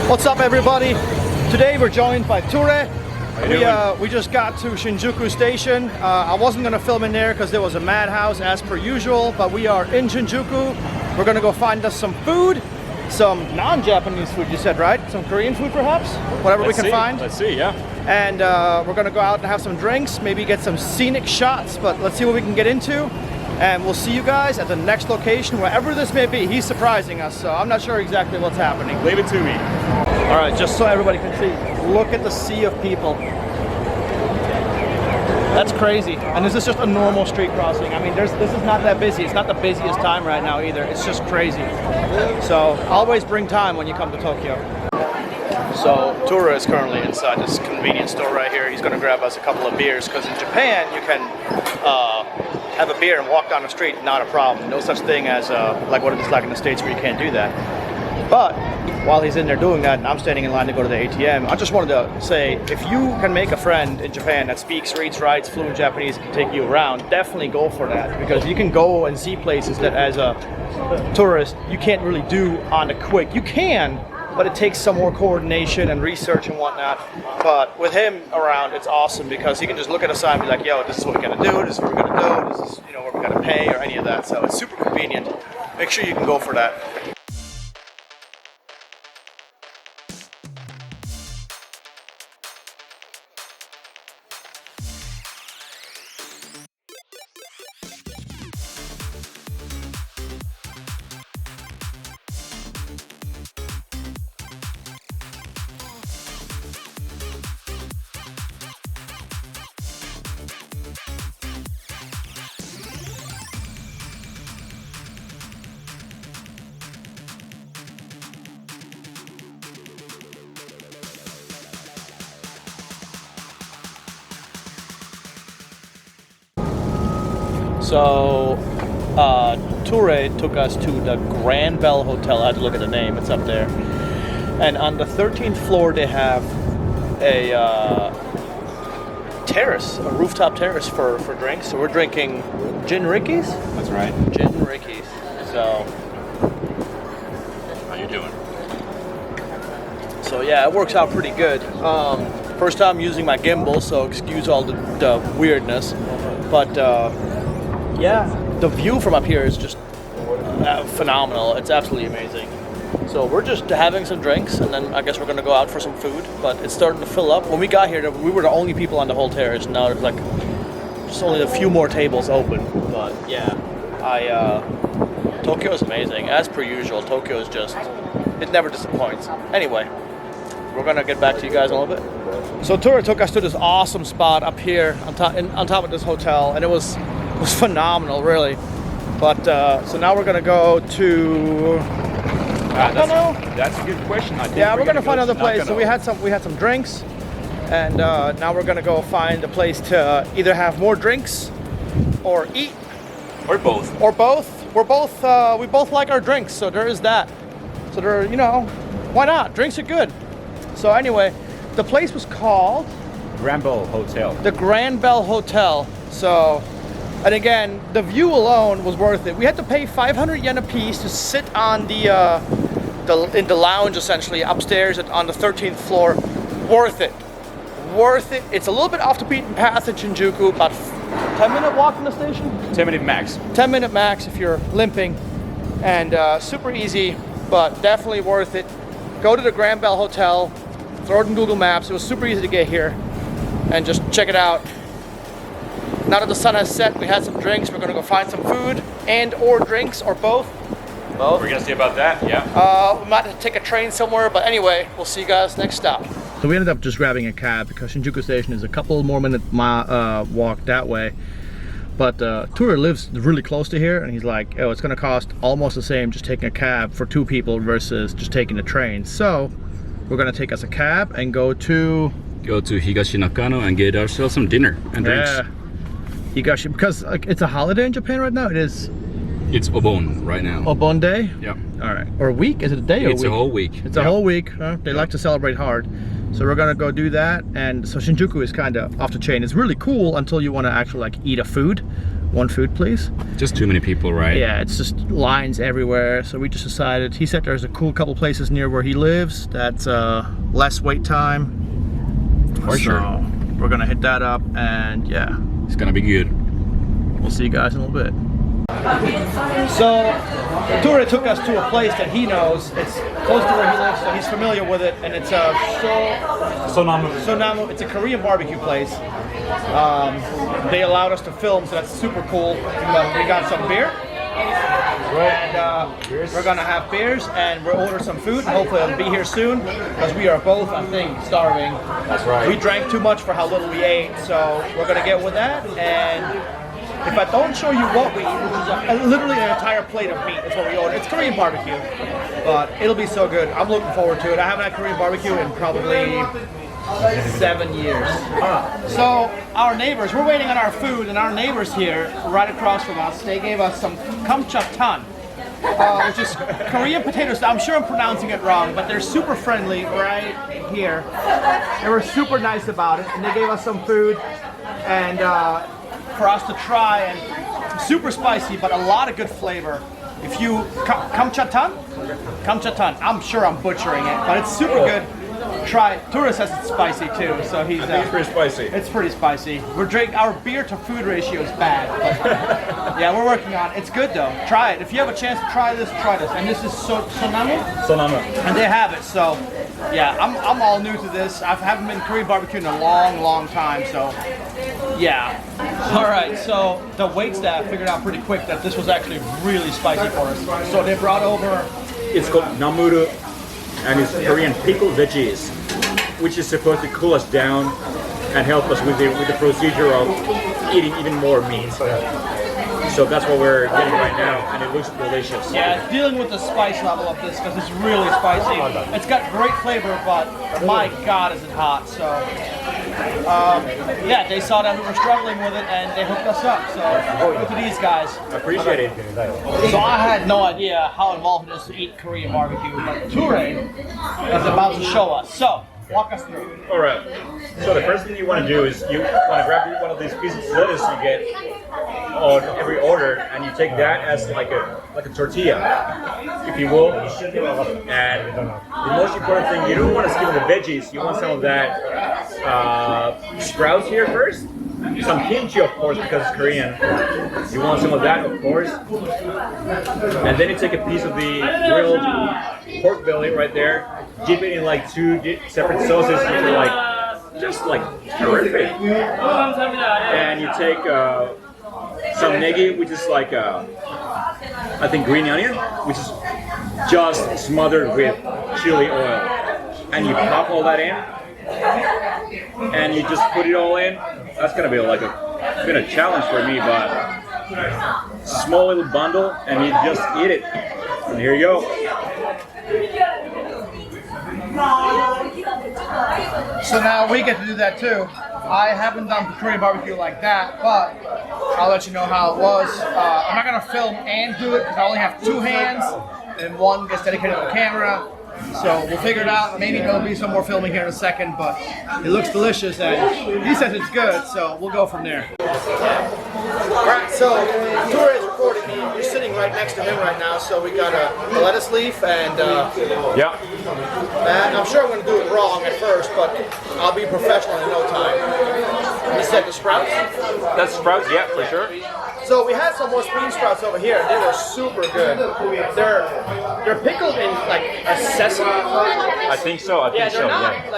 What's up, everybody? Today we're joined by Tuure. We just got to Shinjuku station. I wasn't going to film in there because there was a madhouse as per usual, but we are in Shinjuku. We're going to go find us some food, some non-Japanese food, you said, right? Some Korean food perhaps? Whatever we can find. Let's see, yeah. And we're going to go out and have some drinks, maybe get some scenic shots, but let's see what we can get into. And we'll see you guys at the next location, wherever this may be. He's surprising us, so I'm not sure exactly what's happening. Leave it to me. All right, just so everybody can see, look at the sea of people. That's crazy. And this is just a normal street crossing. I mean, this is not that busy. It's not the busiest time right now either. It's just crazy. So always bring time when you come to Tokyo. So Tuure is currently inside this convenience store right here. He's going to grab us a couple of beers because in Japan you can have a beer and walk down the street, not a problem. No such thing as like what it is like in the States where you can't do that. But while he's in there doing that and I'm standing in line to go to the ATM, I just wanted to say, if you can make a friend in Japan that speaks, reads, writes, fluent Japanese, can take you around, definitely go for that, because you can go and see places that as a tourist you can't really do on the quick. You can, but it takes some more coordination and research and whatnot. But with him around, it's awesome because he can just look at a sign and be like, yo, this is what we gotta do, this is what we're gonna do, this is, you know, where we gotta pay or any of that. So it's super convenient. Make sure you can go for that. So, Tuure took us to the Grand Bell Hotel. I had to look at the name, it's up there. And on the 13th floor they have a terrace, a rooftop terrace for drinks. So we're drinking gin rickeys? That's right. Gin rickeys. So, how you doing? So yeah, it works out pretty good. First time using my gimbal, so excuse all the weirdness. But yeah, the view from up here is just phenomenal. It's absolutely amazing. So we're just having some drinks, and then I guess we're gonna go out for some food. But it's starting to fill up. When we got here, we were the only people on the whole terrace. Now there's like just only a few more tables open. But yeah, Tokyo is amazing. As per usual, Tokyo is just, it never disappoints. Anyway, we're gonna get back to you guys in a little bit. So Tuure took us to this awesome spot up here on top of this hotel, and it was phenomenal, really. But so now we're gonna go to I don't know. That's a good question. I think yeah, we're gonna find another place. Nakano. So we had some drinks, and now we're gonna go find a place to either have more drinks or eat, or both. Or both. We both like our drinks, so there is that. So there, you know, why not? Drinks are good. So anyway, the place was called Grand Bell Hotel. The Grand Bell Hotel. So, and again, the view alone was worth it. We had to pay 500 yen a piece to sit on in the lounge, essentially upstairs on the 13th floor. Worth it. Worth it. It's a little bit off the beaten path in Shinjuku, about 10-minute walk from the station. 10-minute max. 10-minute max if you're limping, and super easy, but definitely worth it. Go to the Grand Bell Hotel. Throw it in Google Maps. It was super easy to get here, and just check it out. Now that the sun has set, we had some drinks. We're gonna go find some food or drinks or both. Both. We're gonna see about that. Yeah. We might have to take a train somewhere, but anyway, we'll see you guys next stop. So we ended up just grabbing a cab because Shinjuku Station is a couple more minute walk that way. But Tuure lives really close to here, and he's like, oh, it's gonna cost almost the same just taking a cab for 2 people versus just taking a train. So we're gonna take us a cab and go to Higashi Nakano and get ourselves some dinner and drinks. Yeah, Higashi, because like, it's a holiday in Japan right now. It is. It's Obon right now. Obon day? Yeah. All right. Or a week? Is it a day or a week? It's a whole week. It's a whole week. Huh? They like to celebrate hard. So we're gonna go do that. And so Shinjuku is kind of off the chain. It's really cool until you want to actually like eat a food, One food, please. Just too many people, right? Yeah, it's just lines everywhere. So we just decided, he said there's a cool couple places near where he lives that's less wait time. For sure. We're gonna hit that up, and yeah. It's gonna be good. We'll see you guys in a little bit. So, Tuure took us to a place that he knows. It's close to where he lives, so he's familiar with it, and it's Sonamu. It's a Korean barbecue place. They allowed us to film, so that's super cool. We got some beer, and we're gonna have beers, and we'll order some food, and hopefully it'll be here soon, because we are both, I think, starving. That's right. We drank too much for how little we ate, so we're gonna get with that. And if I don't show you what we eat, which is literally an entire plate of meat, is what we ordered. It's Korean barbecue, but it'll be so good. I'm looking forward to it. I haven't had Korean barbecue in probably 7 years. So our neighbors, we're waiting on our food, and our neighbors here, right across from us, they gave us some kamchatan, which is Korean potatoes. I'm sure I'm pronouncing it wrong, but they're super friendly right here. They were super nice about it, and they gave us some food, and for us to try, and super spicy, but a lot of good flavor. If you kamchatan, I'm sure I'm butchering it, but it's super good. Try it. Tuure says it's spicy too, so he's. It's pretty spicy. It's pretty spicy. We're drinking. Our beer to food ratio is bad, but yeah, we're working on it. It's good though. Try it. If you have a chance to try this, try this. And this is Sonamu. And they have it. So yeah, I'm all new to this. I haven't been Korean barbecue in a long time. So yeah. All right. So the waitstaff figured out pretty quick that this was actually really spicy for us. So they brought over. It's called Nomura, and it's Korean pickled veggies, which is supposed to cool us down and help us with the procedure of eating even more meat. So that's what we're getting right now, and it looks delicious. Yeah, dealing with the spice level of this, because it's really spicy. It's got great flavor, but my God, is it hot. So yeah, they saw that we were struggling with it, and they hooked us up. So good to these guys. Appreciate it. So I had no idea how involved it is to eat Korean barbecue, but Tuure is about to show us. So walk us through. All right. So the first thing you want to do is you want to grab one of these pieces of lettuce you get on every order, and you take that as like a tortilla, if you will. And the most important thing, you don't want to skip the veggies. You want some of that sprouts here first. Some kimchi, of course, because it's Korean. You want some of that, of course. And then you take a piece of the grilled pork belly right there, dip it in like 2 separate sauces, which are like just like terrific. And you take some negi, which is like I think green onion, which is just smothered with chili oil, and you pop all that in, and you just put it all in. That's gonna be like it's been a challenge for me, but it's a small little bundle, and you just eat it. And here you go. So now we get to do that too. I haven't done Korean barbecue like that, but I'll let you know how it was. I'm not gonna film and do it because I only have 2 hands, and one gets dedicated to the camera. So we'll figure it out. Maybe there'll be some more filming here in a second, but it looks delicious, and he says it's good, so we'll go from there. Alright, so Tuure is recording me. You're sitting right next to him right now, so we got a lettuce leaf, and Yeah. I'm sure I'm going to do it wrong at first, but I'll be professional in no time. You said the sprouts? That's sprouts, yeah, for sure. So we had some more spring sprouts over here. They were super good. They're pickled in like a sesame. I think so. I think Yeah, so. they're not Yeah.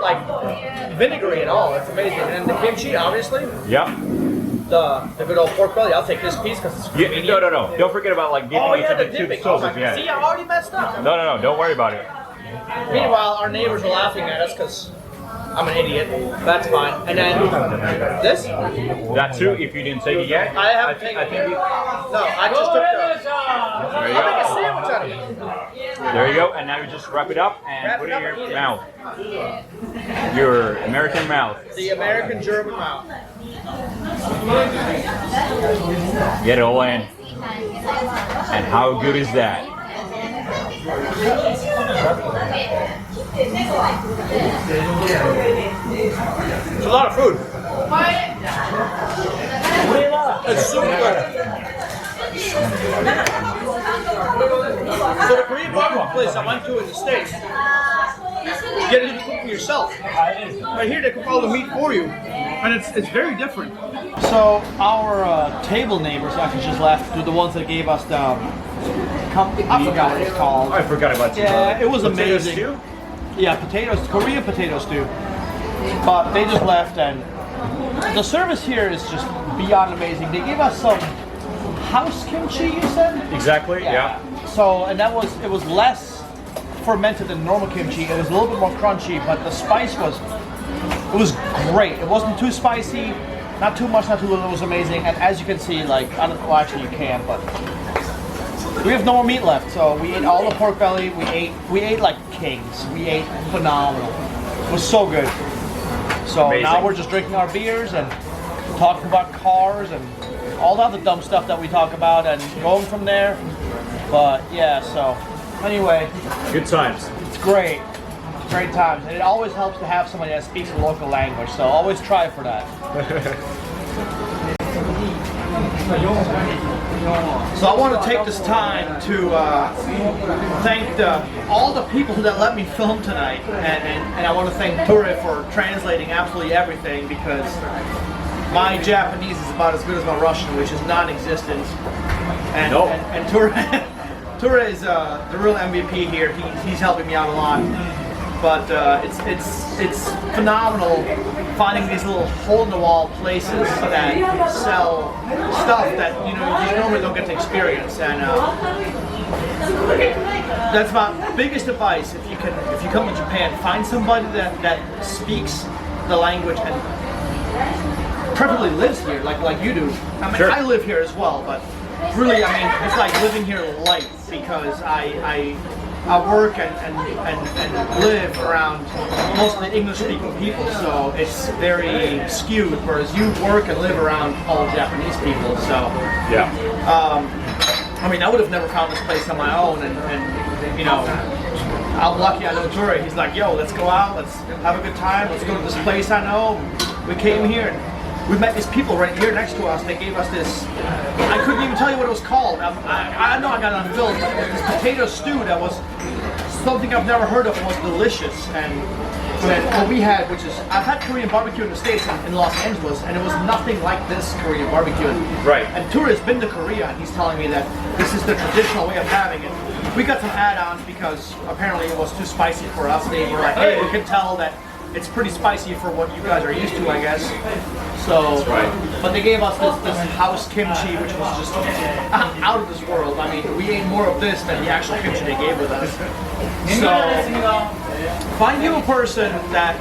like vinegary at all. It's amazing. And the kimchi, obviously. Yeah. The good old pork belly. I'll take this piece because it's Yeah. convenient. No. Don't forget about like dipping Oh yeah, the into the dipping. two Oh my sauces. God. See, Yeah. I already messed up. No. Don't worry about it. Meanwhile, our neighbors were laughing at us because I'm an idiot. That's fine. And then this? That too, if you didn't take it yet. I haven't taken it. think No, I just took the. There you I'll make a go. sandwich out of it. There you go. And now you just wrap it up and Wrap put it it up in and your eat it. mouth. Your American mouth. The American German mouth. Get it all in. And how good is that? It's a lot of food. It's super good. So the Korean barbecue place I went to in the States, you get it to cook for yourself. Right here they cook all the meat for you, and it's very different. So our table neighbors actually just left. They're the ones that gave us the I forgot what it's called. I forgot about you. Yeah, it was Potato amazing. stew? Yeah, potatoes, Korean potato stew. But they just left, and the service here is just beyond amazing. They gave us some house kimchi, you said? Exactly, yeah. So, and it was less fermented than normal kimchi. It was a little bit more crunchy, but the spice was great. It wasn't too spicy, not too much, not too little. It was amazing. And as you can see, like, I don't know, well, actually you can, but we have no more meat left. So we ate all the pork belly. We ate like kings. We ate phenomenal. It was so good. So Amazing. now we're just drinking our beers and talking about cars and all the other dumb stuff that we talk about and going from there. But yeah, so anyway, Good times. it's great. It's great times. And it always helps to have somebody that speaks a local language. So always try for that. So I want to take this time to thank all the people that let me film tonight, and I want to thank Tuure for translating absolutely everything, because my Japanese is about as good as my Russian, which is non-existent. And, No. and Tuure is the real MVP here. He's helping me out a lot. But it's phenomenal finding these little hole-in-the-wall places that sell stuff that you normally don't get to experience, and that's my biggest advice. If you come to Japan, find somebody that speaks the language and preferably lives here, like you do. I mean, Sure. I live here as well, but really, I mean, it's like living here light, because I work and live around mostly English-speaking people, so it's very skewed, whereas you work and live around all Japanese people, so Yeah. I mean, I would have never found this place on my own, and you know, I'm lucky I know Tuure. He's like, yo, let's go out, let's have a good time, let's go to this place I know. We came here, and we met these people right here next to us. They gave us this, I couldn't even tell you what it was called. I know I got it on film, but it was this potato stew that was something I've never heard of, and was delicious. And what we had, which is, I've had Korean barbecue in the States, in Los Angeles, and it was nothing like this Korean barbecue. Right. And Tuure has been to Korea, and he's telling me that this is the traditional way of having it. We got some add-ons because apparently it was too spicy for us. They were like, hey, we can tell that it's pretty spicy for what you guys are used to, I guess. So, but they gave us this house kimchi, which was just out of this world. I mean, we ate more of this than the actual kimchi they gave with us. So, find you a person that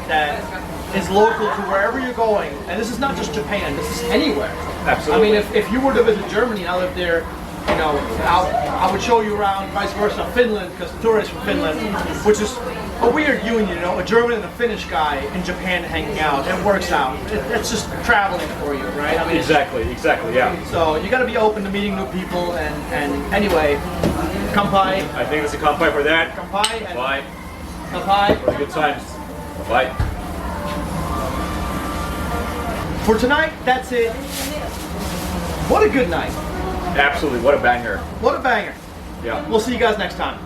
is local to wherever you're going, and this is not just Japan, this is anywhere. Absolutely. I mean, if you were to visit Germany and I lived there, you know, I would show you around, vice versa, Finland, because Tuure is from Finland, which is a weird union, you know, a German and a Finnish guy in Japan hanging out. It works out. It's just traveling for you, right? I mean, Exactly, yeah. so you got to be open to meeting new people, and anyway, kampai. I think it's a kanpai for that. Kampai and Bye. kampai. For the good times. Bye. For tonight, that's it. What a good night. Absolutely, what a banger. What a banger. Yeah. We'll see you guys next time.